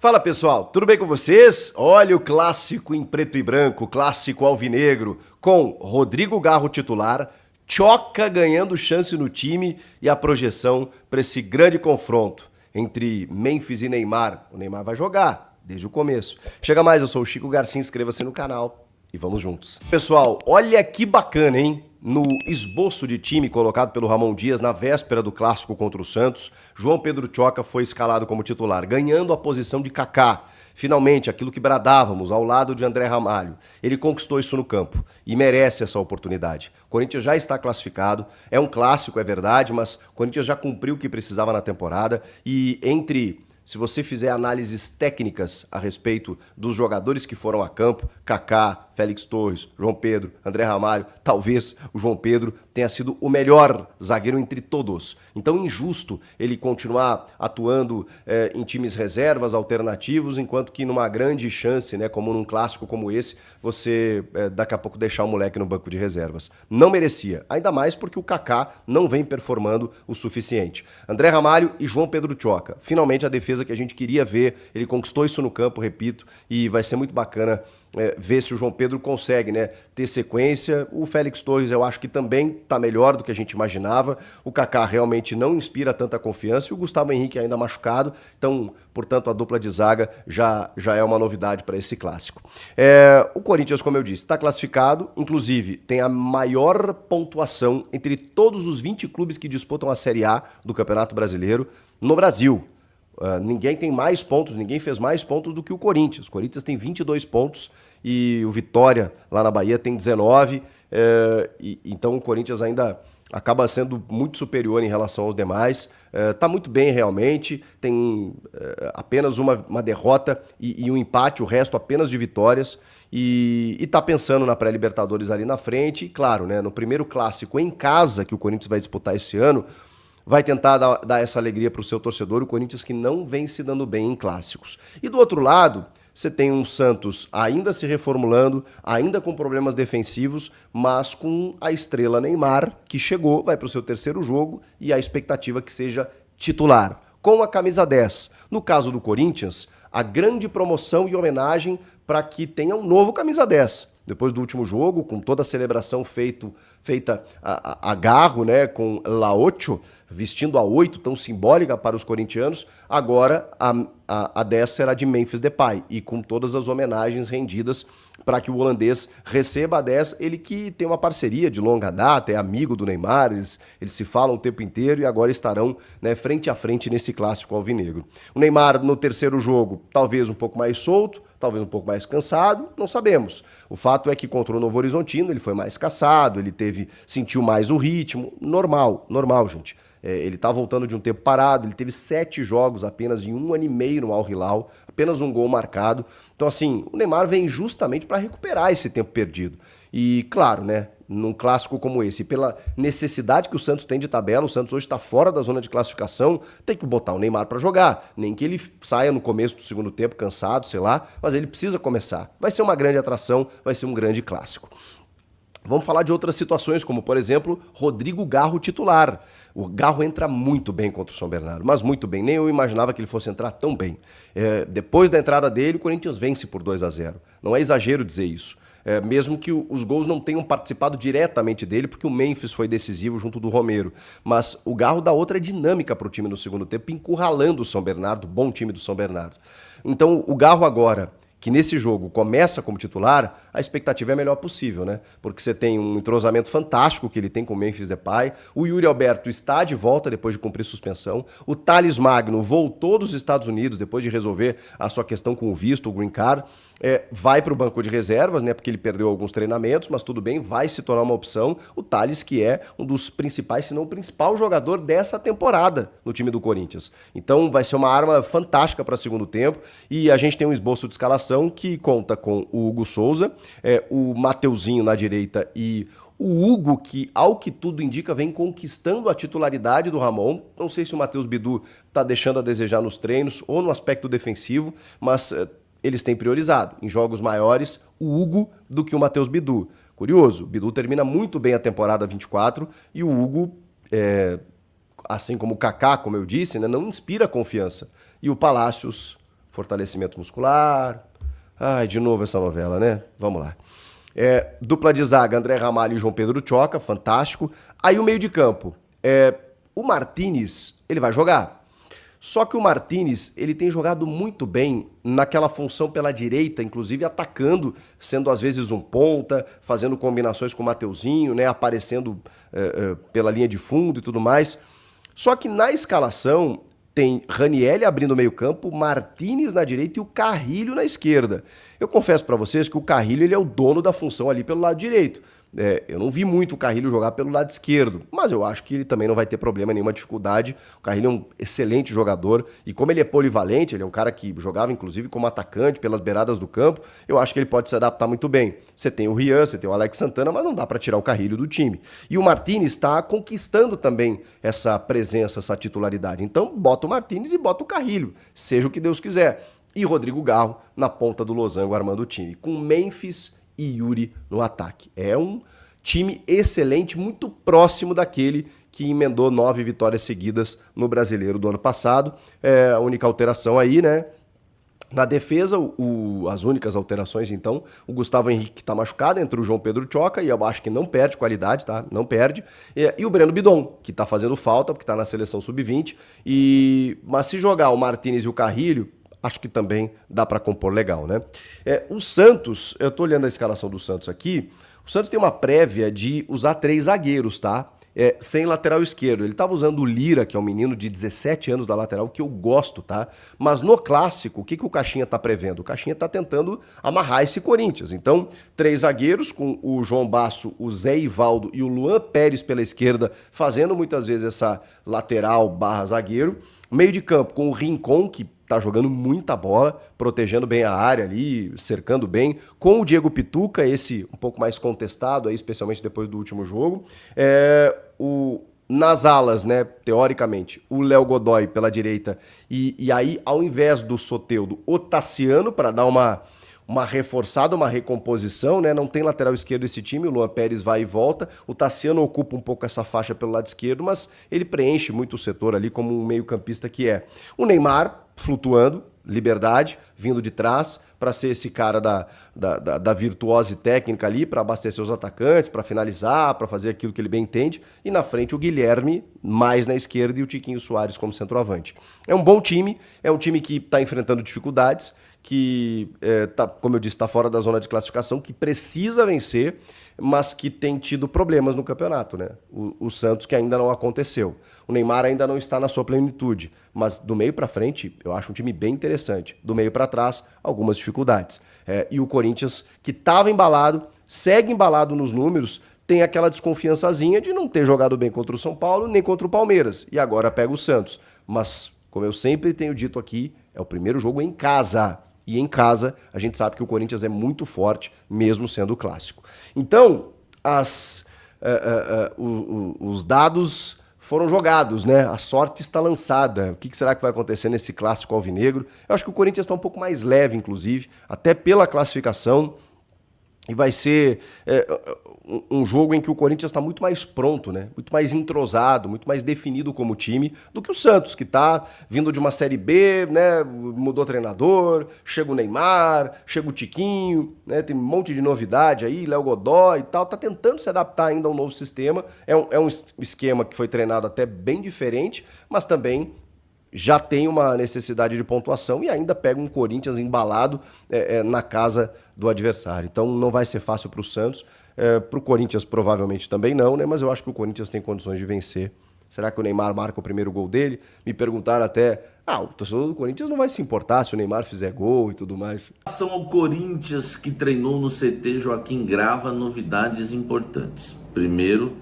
Fala pessoal, tudo bem com vocês? Olha o clássico em preto e branco, clássico alvinegro, com Rodrigo Garro titular, Tchoca ganhando chance no time e a projeção para esse grande confronto entre Memphis e Neymar. O Neymar vai jogar desde o começo. Chega mais, eu sou o Chico Garcia, inscreva-se no canal e vamos juntos. Pessoal, olha que bacana, hein? No esboço de time colocado pelo Ramon Dias na véspera do clássico contra o Santos, João Pedro Tchoca foi escalado como titular, ganhando a posição de Kaká. Finalmente, aquilo que bradávamos ao lado de André Ramalho. Ele conquistou isso no campo e merece essa oportunidade. O Corinthians já está classificado, é um clássico, é verdade, mas o Corinthians já cumpriu o que precisava na temporada e se você fizer análises técnicas a respeito dos jogadores que foram a campo, Kaká, Félix Torres, João Pedro, André Ramalho, talvez o João Pedro tenha sido o melhor zagueiro entre todos. Então, injusto ele continuar atuando em times reservas, alternativos, enquanto que numa grande chance, né, como num clássico como esse, você daqui a pouco deixar o moleque no banco de reservas. Não merecia, ainda mais porque o Kaká não vem performando o suficiente. André Ramalho e João Pedro Tchoca, finalmente a defesa que a gente queria ver, ele conquistou isso no campo, repito, e vai ser muito bacana ver se o João Pedro consegue, né, ter sequência. O Félix Torres eu acho que também está melhor do que a gente imaginava. O Kaká realmente não inspira tanta confiança e o Gustavo Henrique ainda machucado. Então, portanto, a dupla de zaga já é uma novidade para esse clássico. O Corinthians, como eu disse, está classificado. Inclusive, tem a maior pontuação entre todos os 20 clubes que disputam a Série A do Campeonato Brasileiro no Brasil. Ninguém tem mais pontos, ninguém fez mais pontos do que o Corinthians. O Corinthians tem 22 pontos e o Vitória, lá na Bahia, tem 19. Então o Corinthians ainda acaba sendo muito superior em relação aos demais. Está muito bem realmente, tem apenas uma derrota e um empate, o resto apenas de vitórias. E está pensando na pré-Libertadores ali na frente. E claro, né, no primeiro clássico em casa que o Corinthians vai disputar esse ano, vai tentar dar essa alegria para o seu torcedor, o Corinthians que não vem se dando bem em clássicos. E do outro lado, você tem um Santos ainda se reformulando, ainda com problemas defensivos, mas com a estrela Neymar, que chegou, vai para o seu terceiro jogo, e a expectativa que seja titular, com a camisa 10. No caso do Corinthians, a grande promoção e homenagem para que tenha um novo camisa 10. Depois do último jogo, com toda a celebração feita a Garro, né, com La Ocho, vestindo a 8, tão simbólica para os corintianos, agora a 10 será de Memphis Depay, e com todas as homenagens rendidas para que o holandês receba a 10, ele que tem uma parceria de longa data, é amigo do Neymar, eles se falam o tempo inteiro e agora estarão, né, frente a frente nesse clássico alvinegro. O Neymar no terceiro jogo, talvez um pouco mais solto, talvez um pouco mais cansado, não sabemos. O fato é que contra o Novo Horizontino ele foi mais cansado, ele sentiu mais o ritmo, normal, gente. Ele está voltando de um tempo parado, ele teve 7 jogos apenas em 1 ano e meio no Al Hilal, apenas um gol marcado. Então, assim, o Neymar vem justamente para recuperar esse tempo perdido. E, claro, né, num clássico como esse, pela necessidade que o Santos tem de tabela, o Santos hoje está fora da zona de classificação, tem que botar o Neymar para jogar. Nem que ele saia no começo do segundo tempo cansado, sei lá, mas ele precisa começar. Vai ser uma grande atração, vai ser um grande clássico. Vamos falar de outras situações, como, por exemplo, Rodrigo Garro titular. O Garro entra muito bem contra o São Bernardo, mas muito bem. Nem eu imaginava que ele fosse entrar tão bem. Depois da entrada dele, o Corinthians vence por 2-0. Não é exagero dizer isso. Mesmo que os gols não tenham participado diretamente dele, porque o Memphis foi decisivo junto do Romero. Mas o Garro dá outra dinâmica para o time no segundo tempo, encurralando o São Bernardo, bom time do São Bernardo. Então, o Garro agora, que nesse jogo começa como titular, a expectativa é a melhor possível, né? Porque você tem um entrosamento fantástico que ele tem com o Memphis Depay, o Yuri Alberto está de volta depois de cumprir suspensão, o Thales Magno voltou dos Estados Unidos depois de resolver a sua questão com o visto, o green card, vai para o banco de reservas, né? Porque ele perdeu alguns treinamentos, mas tudo bem, vai se tornar uma opção. O Thales, que é um dos principais, se não o principal jogador dessa temporada no time do Corinthians. Então vai ser uma arma fantástica para segundo tempo e a gente tem um esboço de escalação que conta com o Hugo Souza, o Mateuzinho na direita e o Hugo, que, ao que tudo indica, vem conquistando a titularidade do Ramon. Não sei se o Matheus Bidu está deixando a desejar nos treinos ou no aspecto defensivo, mas eles têm priorizado em jogos maiores o Hugo do que o Matheus Bidu. Curioso, o Bidu termina muito bem a temporada 24 e o Hugo, assim como o Kaká, como eu disse, né, não inspira confiança. E o Palácios fortalecimento muscular. Ai, de novo essa novela, né? Vamos lá. Dupla de zaga, André Ramalho e João Pedro Tchoca, fantástico. Aí o meio de campo. O Martínez, ele vai jogar. Só que o Martínez, ele tem jogado muito bem naquela função pela direita, inclusive atacando, sendo às vezes um ponta, fazendo combinações com o Mateuzinho, né, aparecendo pela linha de fundo e tudo mais. Só que na escalação tem Ranieri abrindo o meio-campo, Martínez na direita e o Carrilho na esquerda. Eu confesso para vocês que o Carrilho ele é o dono da função ali pelo lado direito. Eu não vi muito o Carrilho jogar pelo lado esquerdo, mas eu acho que ele também não vai ter problema, nenhuma dificuldade. O Carrilho é um excelente jogador e como ele é polivalente, ele é um cara que jogava inclusive como atacante pelas beiradas do campo, eu acho que ele pode se adaptar muito bem. Você tem o Rian, você tem o Alex Santana, mas não dá para tirar o Carrilho do time. E o Martínez está conquistando também essa presença, essa titularidade. Então bota o Martínez e bota o Carrilho, seja o que Deus quiser. E Rodrigo Garro na ponta do losango armando o time, com Memphis e Yuri no ataque. É um time excelente, muito próximo daquele que emendou 9 vitórias seguidas no Brasileiro do ano passado. A única alteração aí, né? Na defesa, as únicas alterações, então, o Gustavo Henrique está machucado, entre o João Pedro Tchoca, e eu acho que não perde qualidade, tá? Não perde. E o Breno Bidon, que está fazendo falta, porque está na seleção sub-20. Mas se jogar o Martínez e o Carrilho, acho que também dá para compor legal, né? O Santos, eu tô olhando a escalação do Santos aqui, o Santos tem uma prévia de usar 3 zagueiros, tá? Sem lateral esquerdo. Ele tava usando o Lira, que é um menino de 17 anos da lateral, que eu gosto, tá? Mas no clássico, o que o Caixinha tá prevendo? O Caixinha tá tentando amarrar esse Corinthians. Então, 3 zagueiros, com o João Basso, o Zé Ivaldo e o Luan Pérez pela esquerda, fazendo muitas vezes essa lateral / zagueiro. Meio de campo com o Rincon, que tá jogando muita bola, protegendo bem a área ali, cercando bem, com o Diego Pituca, esse um pouco mais contestado, aí, especialmente depois do último jogo. Nas alas, né, teoricamente, o Léo Godoy pela direita, e aí, ao invés do Soteldo, o Tassiano, para dar uma reforçada, uma recomposição, né? Não tem lateral esquerdo esse time, o Luan Pérez vai e volta, o Tassiano ocupa um pouco essa faixa pelo lado esquerdo, mas ele preenche muito o setor ali como um meio-campista que é. O Neymar flutuando, liberdade, vindo de trás, para ser esse cara da virtuose técnica ali, para abastecer os atacantes, para finalizar, para fazer aquilo que ele bem entende. E na frente o Guilherme, mais na esquerda, e o Tiquinho Soares como centroavante. É um bom time, é um time que está enfrentando dificuldades, que, como eu disse, está fora da zona de classificação, que precisa vencer, mas que tem tido problemas no campeonato, né? O Santos que ainda não aconteceu. O Neymar ainda não está na sua plenitude, mas do meio para frente eu acho um time bem interessante. Do meio para trás, algumas dificuldades. E o Corinthians, que estava embalado, segue embalado nos números, tem aquela desconfiançazinha de não ter jogado bem contra o São Paulo nem contra o Palmeiras. E agora pega o Santos. Mas, como eu sempre tenho dito aqui, é o primeiro jogo em casa. E em casa, a gente sabe que o Corinthians é muito forte, mesmo sendo clássico. Então, os dados foram jogados, né? A sorte está lançada. O que será que vai acontecer nesse clássico alvinegro? Eu acho que o Corinthians está um pouco mais leve, inclusive, até pela classificação. E vai ser um jogo em que o Corinthians está muito mais pronto, né? Muito mais entrosado, muito mais definido como time do que o Santos, que está vindo de uma Série B, né? Mudou treinador, chega o Neymar, chega o Tiquinho, né? Tem um monte de novidade aí, Léo Godoy e tal. Tá tentando se adaptar ainda ao novo sistema. É um esquema que foi treinado até bem diferente, mas também já tem uma necessidade de pontuação e ainda pega um Corinthians embalado na casa do adversário. Então não vai ser fácil para o Santos, para o Corinthians provavelmente também não, né? Mas eu acho que o Corinthians tem condições de vencer. Será que o Neymar marca o primeiro gol dele? Me perguntaram até, o torcedor do Corinthians não vai se importar se o Neymar fizer gol e tudo mais. Em relação ao Corinthians, que treinou no CT Joaquim Grava, novidades importantes. Primeiro,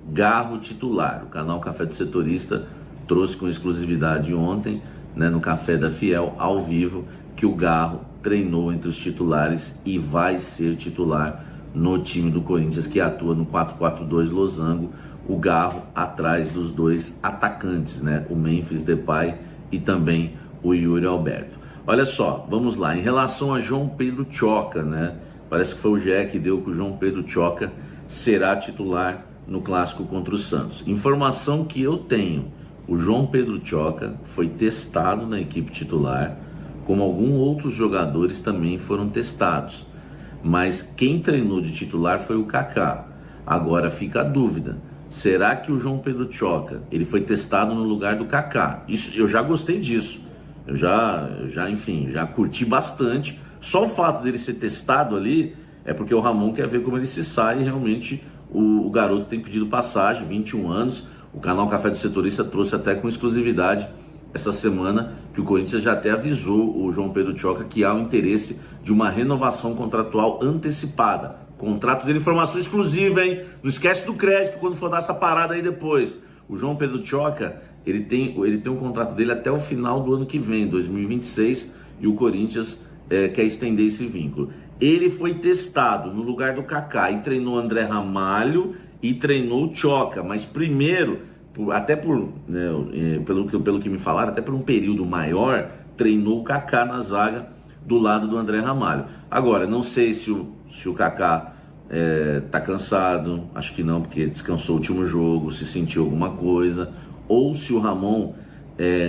Garro titular. O canal Café do Setorista trouxe com exclusividade ontem, né, no Café da Fiel, ao vivo, que o Garro treinou entre os titulares e vai ser titular no time do Corinthians, que atua no 4-4-2 losango. O Garro atrás dos 2 atacantes, né, o Memphis Depay e também o Yuri Alberto. Olha só, vamos lá, em relação a João Pedro Tchoca, né, parece que foi o GE que deu que o João Pedro Tchoca será titular no clássico contra o Santos. Informação que eu tenho: o João Pedro Tchoca foi testado na equipe titular, como alguns outros jogadores também foram testados. Mas quem treinou de titular foi o Kaká. Agora fica a dúvida, será que o João Pedro Tchoca, ele foi testado no lugar do Kaká? Isso, eu já gostei disso, enfim, já curti bastante. Só o fato dele ser testado ali é porque o Ramon quer ver como ele se sai. E realmente o garoto tem pedido passagem, 21 anos. O canal Café do Setorista trouxe até com exclusividade essa semana que o Corinthians já até avisou o João Pedro Tchoca que há o interesse de uma renovação contratual antecipada. Contrato dele, informação exclusiva, hein? Não esquece do crédito quando for dar essa parada aí depois. O João Pedro Tchoca, ele tem um contrato dele até o final do ano que vem, 2026, e o Corinthians quer estender esse vínculo. Ele foi testado no lugar do Kaká e treinou o André Ramalho e treinou o Tchoca, mas primeiro, pelo que me falaram, até por um período maior, treinou o Kaká na zaga do lado do André Ramalho. Agora, não sei se o Kaká tá cansado, acho que não, porque descansou o último jogo, se sentiu alguma coisa, ou se o Ramon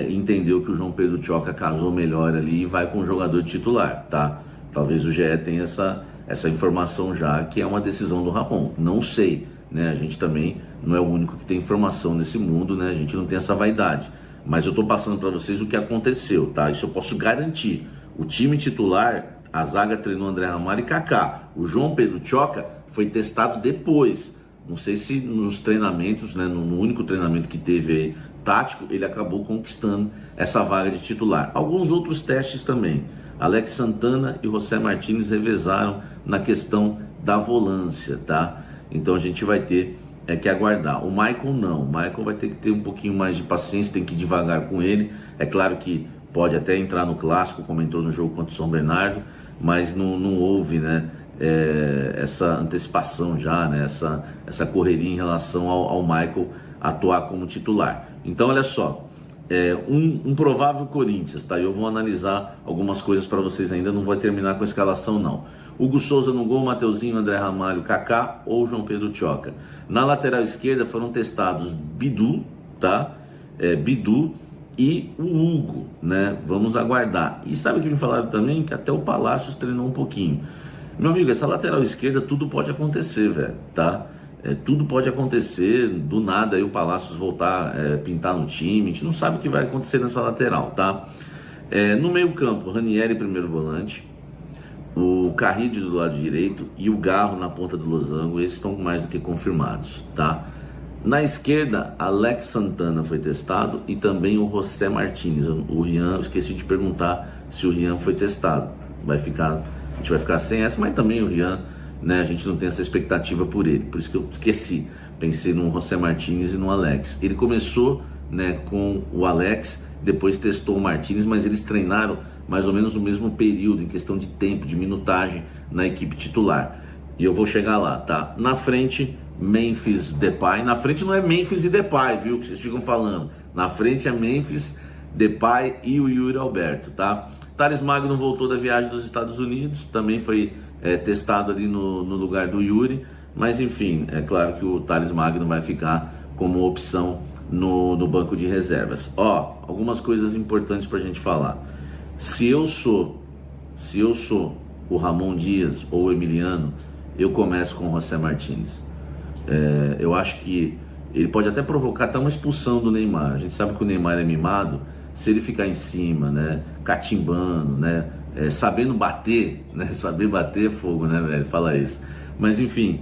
entendeu que o João Pedro Tchoca casou melhor ali e vai com o jogador titular, tá? Talvez o GE tenha essa informação já, que é uma decisão do Ramon, não sei, né? A gente também não é o único que tem informação nesse mundo, né? A gente não tem essa vaidade, mas eu tô passando para vocês o que aconteceu, tá? Isso eu posso garantir. O time titular, a zaga treinou André Ramalho e Kaká. O João Pedro Tchoca foi testado depois. Não sei se nos treinamentos, né, no único treinamento que teve aí, tático, ele acabou conquistando essa vaga de titular. Alguns outros testes também. Alex Santana e José Martínez revezaram na questão da volância, tá? Então a gente vai ter que aguardar. O Michael não. O Michael vai ter que ter um pouquinho mais de paciência, tem que ir devagar com ele. É claro que pode até entrar no clássico, como entrou no jogo contra o São Bernardo, mas não houve, né, essa antecipação já, né, essa correria em relação ao Michael atuar como titular. Então, olha só, um provável Corinthians, tá? Eu vou analisar algumas coisas para vocês ainda, não vou terminar com a escalação não. Hugo Souza no gol, Mateuzinho, André Ramalho, Kaká ou João Pedro Tchoca. Na lateral esquerda foram testados Bidu, tá? Bidu e o Hugo, né? Vamos aguardar. E sabe o que me falaram também? Que até o Palácios treinou um pouquinho. Meu amigo, essa lateral esquerda tudo pode acontecer, velho, tá? Tudo pode acontecer, do nada aí o Palácios voltar a pintar no time, a gente não sabe o que vai acontecer nessa lateral, tá? No meio campo, Ranieri primeiro volante, o Carride do lado direito e o Garro na ponta do losango, esses estão mais do que confirmados, tá? Na esquerda, Alex Santana foi testado e também o José Martínez. O Rian, eu esqueci de perguntar se o Rian foi testado. A gente vai ficar sem essa, mas também o Rian, né, a gente não tem essa expectativa por ele. Por isso que eu esqueci. Pensei no José Martínez e no Alex. Ele começou, né, com o Alex, depois testou o Martínez, mas eles treinaram mais ou menos no mesmo período, em questão de tempo, de minutagem na equipe titular. E eu vou chegar lá, tá? Na frente, Memphis Depay. Na frente não é Memphis e Depay, viu? Que vocês ficam falando. Na frente é Memphis, Depay e o Yuri Alberto, tá? Thales Magno voltou da viagem dos Estados Unidos. Também foi testado ali no lugar do Yuri. Mas enfim, é claro que o Thales Magno vai ficar como opção no banco de reservas. Ó, algumas coisas importantes pra gente falar. Se eu sou o Ramon Dias ou o Emiliano, eu começo com o José Martínez. Eu acho que ele pode até provocar até uma expulsão do Neymar. A gente sabe que o Neymar é mimado. Se ele ficar em cima, né, catimbando, né, sabendo bater, né, saber bater é fogo, né, velho, fala isso. Mas enfim,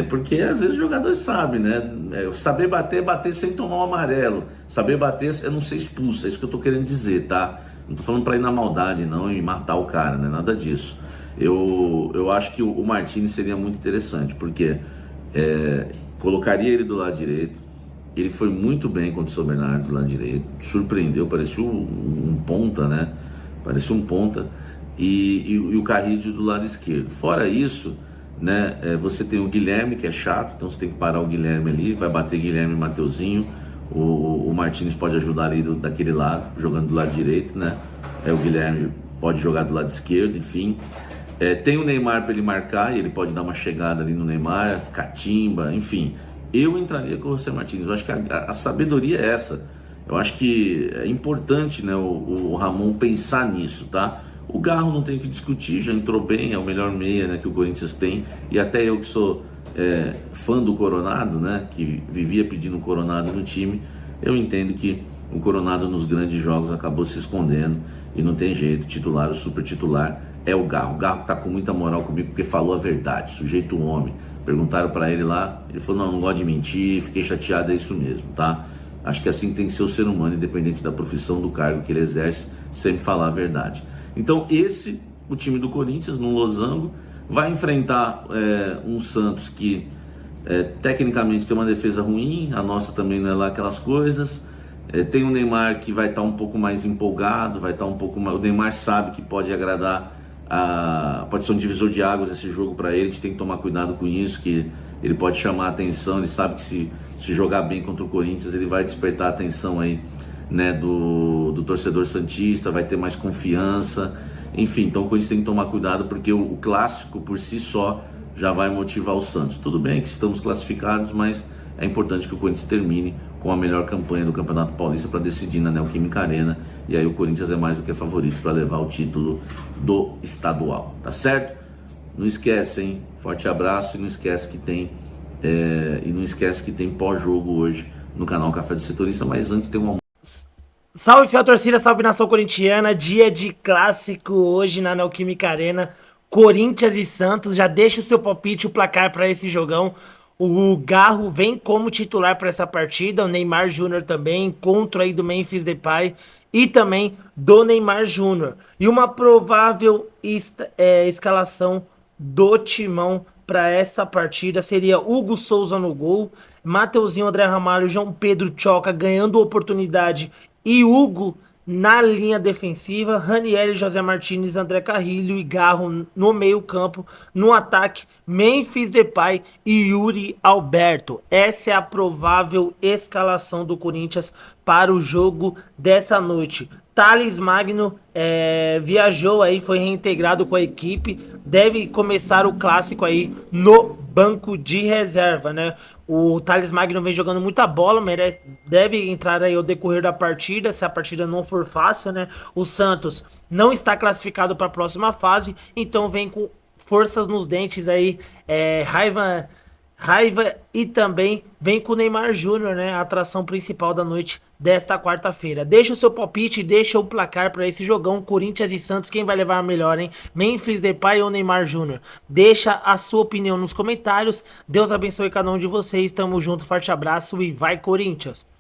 porque às vezes os jogadores sabem, né, saber bater é bater sem tomar um amarelo. Saber bater é não ser expulso, é isso que eu tô querendo dizer, tá? Não tô falando pra ir na maldade não e matar o cara, né, nada disso. Eu acho que o Martínez seria muito interessante, porque colocaria ele do lado direito. Ele foi muito bem contra o São Bernardo do lado direito, surpreendeu, parecia um ponta, né? Parecia um ponta. E o Carride do lado esquerdo. Fora isso, né? Você tem o Guilherme, que é chato, então você tem que parar o Guilherme ali, vai bater Guilherme e Mateuzinho. O Martínez pode ajudar ali daquele lado, jogando do lado direito, né? O Guilherme pode jogar do lado esquerdo, enfim. Tem o Neymar para ele marcar, e ele pode dar uma chegada ali no Neymar, catimba, enfim. Eu entraria com o José Martínez. Eu acho que a sabedoria é essa. Eu acho que é importante, né, o Ramon pensar nisso, tá? O Garro não tem o que discutir, já entrou bem, é o melhor meia, né, que o Corinthians tem, e até eu que sou fã do Coronado, né, que vivia pedindo o Coronado no time, eu entendo que o Coronado nos grandes jogos acabou se escondendo e não tem jeito, titular, o super titular é o Garro. O Garro tá com muita moral comigo porque falou a verdade, sujeito homem. Perguntaram para ele lá, ele falou: não gosto de mentir, fiquei chateado, é isso mesmo, tá? Acho que assim tem que ser o ser humano, independente da profissão, do cargo que ele exerce, sempre falar a verdade. Então o time do Corinthians, no losango, vai enfrentar um Santos que tecnicamente tem uma defesa ruim, a nossa também não é lá aquelas coisas. Tem o Neymar que vai estar um pouco mais empolgado, vai estar um pouco mais. O Neymar sabe que pode agradar, pode ser um divisor de águas esse jogo para ele. A gente tem que tomar cuidado com isso, que ele pode chamar a atenção. Ele sabe que se jogar bem contra o Corinthians, ele vai despertar a atenção aí, né, do torcedor santista, vai ter mais confiança. Enfim, então o Corinthians tem que tomar cuidado, porque o clássico por si só já vai motivar o Santos. Tudo bem que estamos classificados, mas é importante que o Corinthians termine com a melhor campanha do Campeonato Paulista para decidir na Neoquímica Arena, e aí o Corinthians é mais do que favorito para levar o título do estadual, tá certo? Não esquece, hein? Forte abraço, e não esquece que tem pós-jogo hoje no canal Café do Setorista, mas antes tem uma... Salve, fiel torcida, salve nação corintiana, dia de clássico hoje na Neoquímica Arena, Corinthians e Santos. Já deixa o seu palpite, o placar para esse jogão. O Garro vem como titular para essa partida, o Neymar Júnior também, encontro aí do Memphis Depay e também do Neymar Júnior. E uma provável escalação do Timão para essa partida seria Hugo Souza no gol, Mateuzinho, André Ramalho, João Pedro, Tchoca ganhando oportunidade e Hugo na linha defensiva, Ranieri, José Martínez, André Carrilho e Garro no meio campo. No ataque, Memphis Depay e Yuri Alberto. Essa é a provável escalação do Corinthians para o jogo dessa noite. Thales Magno viajou aí, foi reintegrado com a equipe, deve começar o clássico aí no banco de reserva, né? O Thales Magno vem jogando muita bola, deve entrar aí ao decorrer da partida, se a partida não for fácil, né? O Santos não está classificado para a próxima fase, então vem com forças nos dentes aí, raiva e também vem com o Neymar Júnior, né? A atração principal da noite desta quarta-feira. Deixa o seu palpite, deixa o placar para esse jogão Corinthians e Santos. Quem vai levar a melhor, hein? Memphis Depay ou Neymar Júnior? Deixa a sua opinião nos comentários. Deus abençoe cada um de vocês. Tamo junto, forte abraço e vai Corinthians!